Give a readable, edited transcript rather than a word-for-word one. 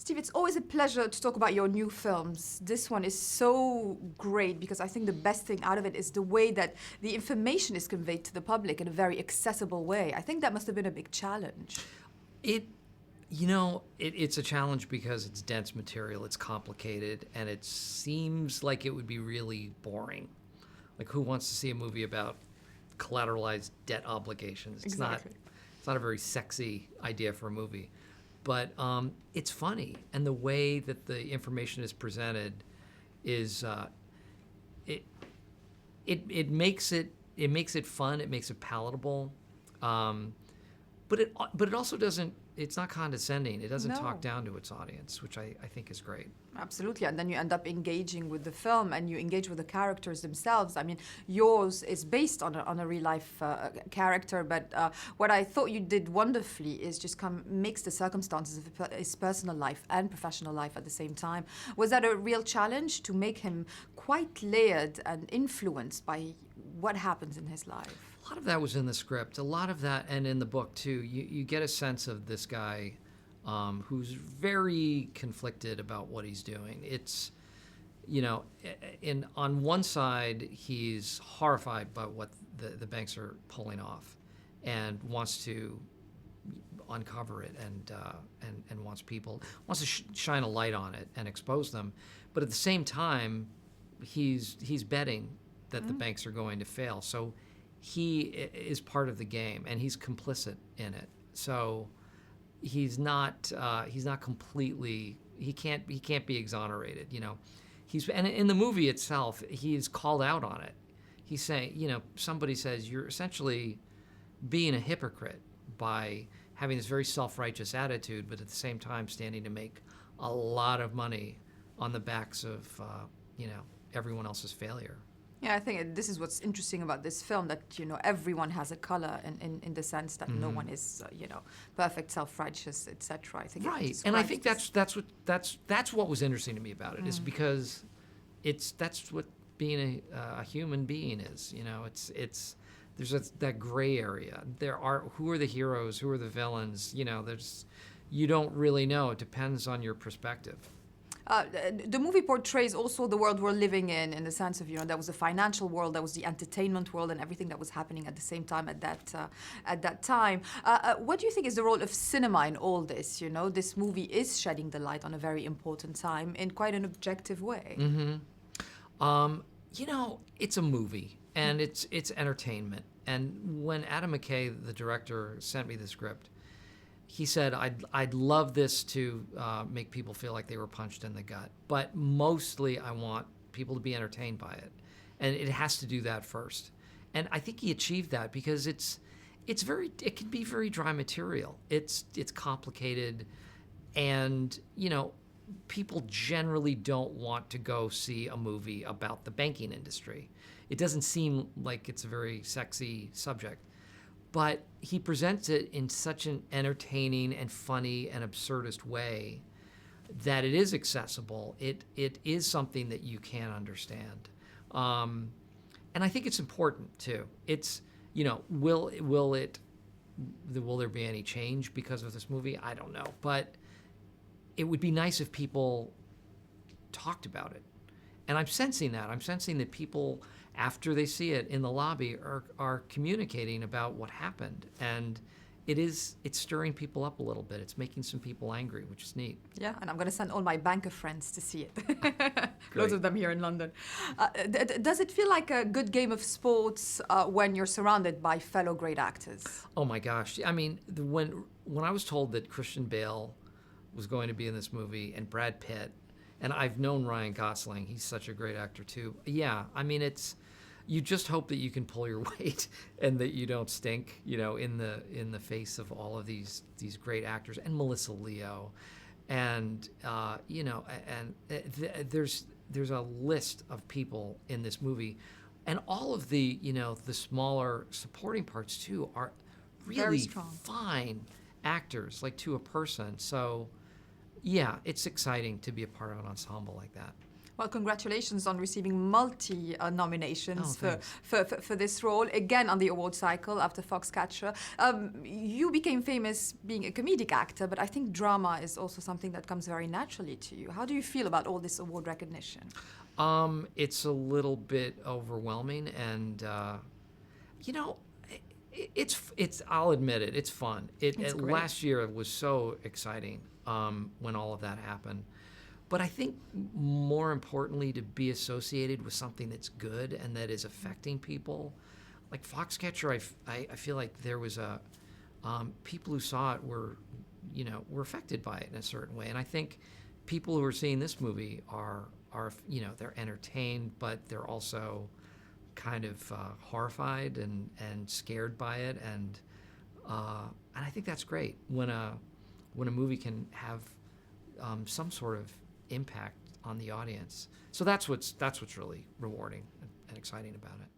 Steve, it's always a pleasure to talk about your new films. This one is so great because I think the best thing out of it is the way that the information is conveyed to the public in a very accessible way. I think that must have been a big challenge. It, it's a challenge because it's dense material, it's complicated, and it seems like it would be really boring. Like, who wants to see a movie about collateralized debt obligations? Exactly. It's not a very sexy idea for a movie. But it's funny, and the way that the information is presented is it makes it fun. It makes it palatable, but it also doesn't. It's not condescending. It doesn't No. talk down to its audience, which I think is great. Absolutely, and then you end up engaging with the film and you engage with the characters themselves. I mean, yours is based on a real life character, but what I thought you did wonderfully is just mix the circumstances of his personal life and professional life at the same time. Was that a real challenge to make him quite layered and influenced by what happens in his life? A lot of that was in the script. A lot of that, and in the book too. You get a sense of this guy who's very conflicted about what he's doing. It's, on one side, he's horrified by what the banks are pulling off, and wants to uncover it, and wants to shine a light on it and expose them. But at the same time, he's betting that the banks are going to fail. So he is part of the game, and he's complicit in it. So he's not completely. He can't be exonerated. And in the movie itself, he's called out on it. He's saying, somebody says you're essentially being a hypocrite by having this very self-righteous attitude, but at the same time standing to make a lot of money on the backs of everyone else's failure. Yeah, I think this is what's interesting about this film, that, everyone has a color in the sense that no one is, perfect, self-righteous, etc. I think right, and I think that's what was interesting to me about it, is because that's what being a human being is. There's that gray area. Who are the heroes, who are the villains? You don't really know. It depends on your perspective. The movie portrays also the world we're living in the sense of, there was the financial world, there was the entertainment world, and everything that was happening at the same time at that time. What do you think is the role of cinema in all this? This movie is shedding the light on a very important time in quite an objective way. Mm-hmm. It's a movie, and it's entertainment. And when Adam McKay, the director, sent me the script, he said, I'd love this to make people feel like they were punched in the gut, but mostly I want people to be entertained by it, and it has to do that first. And I think he achieved that because it can be very dry material. It's complicated, and people generally don't want to go see a movie about the banking industry. It doesn't seem like it's a very sexy subject. But he presents it in such an entertaining and funny and absurdist way that it is accessible. It is something that you can understand, and I think it's important too. It's will there be any change because of this movie? I don't know, but it would be nice if people talked about it, and I'm sensing that. I'm sensing that people, after they see it in the lobby, are communicating about what happened, and it's stirring people up a little bit. It's making some people angry, which is neat. Yeah, and I'm going to send all my banker friends to see it. Loads of them here in London. Does it feel like a good game of sports when you're surrounded by fellow great actors? Oh my gosh! I mean, when I was told that Christian Bale was going to be in this movie, and Brad Pitt, and I've known Ryan Gosling, he's such a great actor too. Yeah, I mean, you just hope that you can pull your weight and that you don't stink, in the face of all of these great actors, and Melissa Leo, and there's a list of people in this movie, and all of the the smaller supporting parts too are really fine actors, like to a person. So yeah, it's exciting to be a part of an ensemble like that. Well, congratulations on receiving multi nominations Oh, for this role. Again, on the award cycle after Foxcatcher. You became famous being a comedic actor, but I think drama is also something that comes very naturally to you. How do you feel about all this award recognition? It's a little bit overwhelming, and you know, it's. I'll admit it. It's fun. It's great. Last year it was so exciting when all of that happened. But I think more importantly, to be associated with something that's good and that is affecting people, like Foxcatcher, I feel like there was a people who saw it were affected by it in a certain way, and I think people who are seeing this movie are they're entertained, but they're also kind of horrified and scared by it, and I think that's great when a movie can have some sort of impact on the audience. So that's what's really rewarding and exciting about it.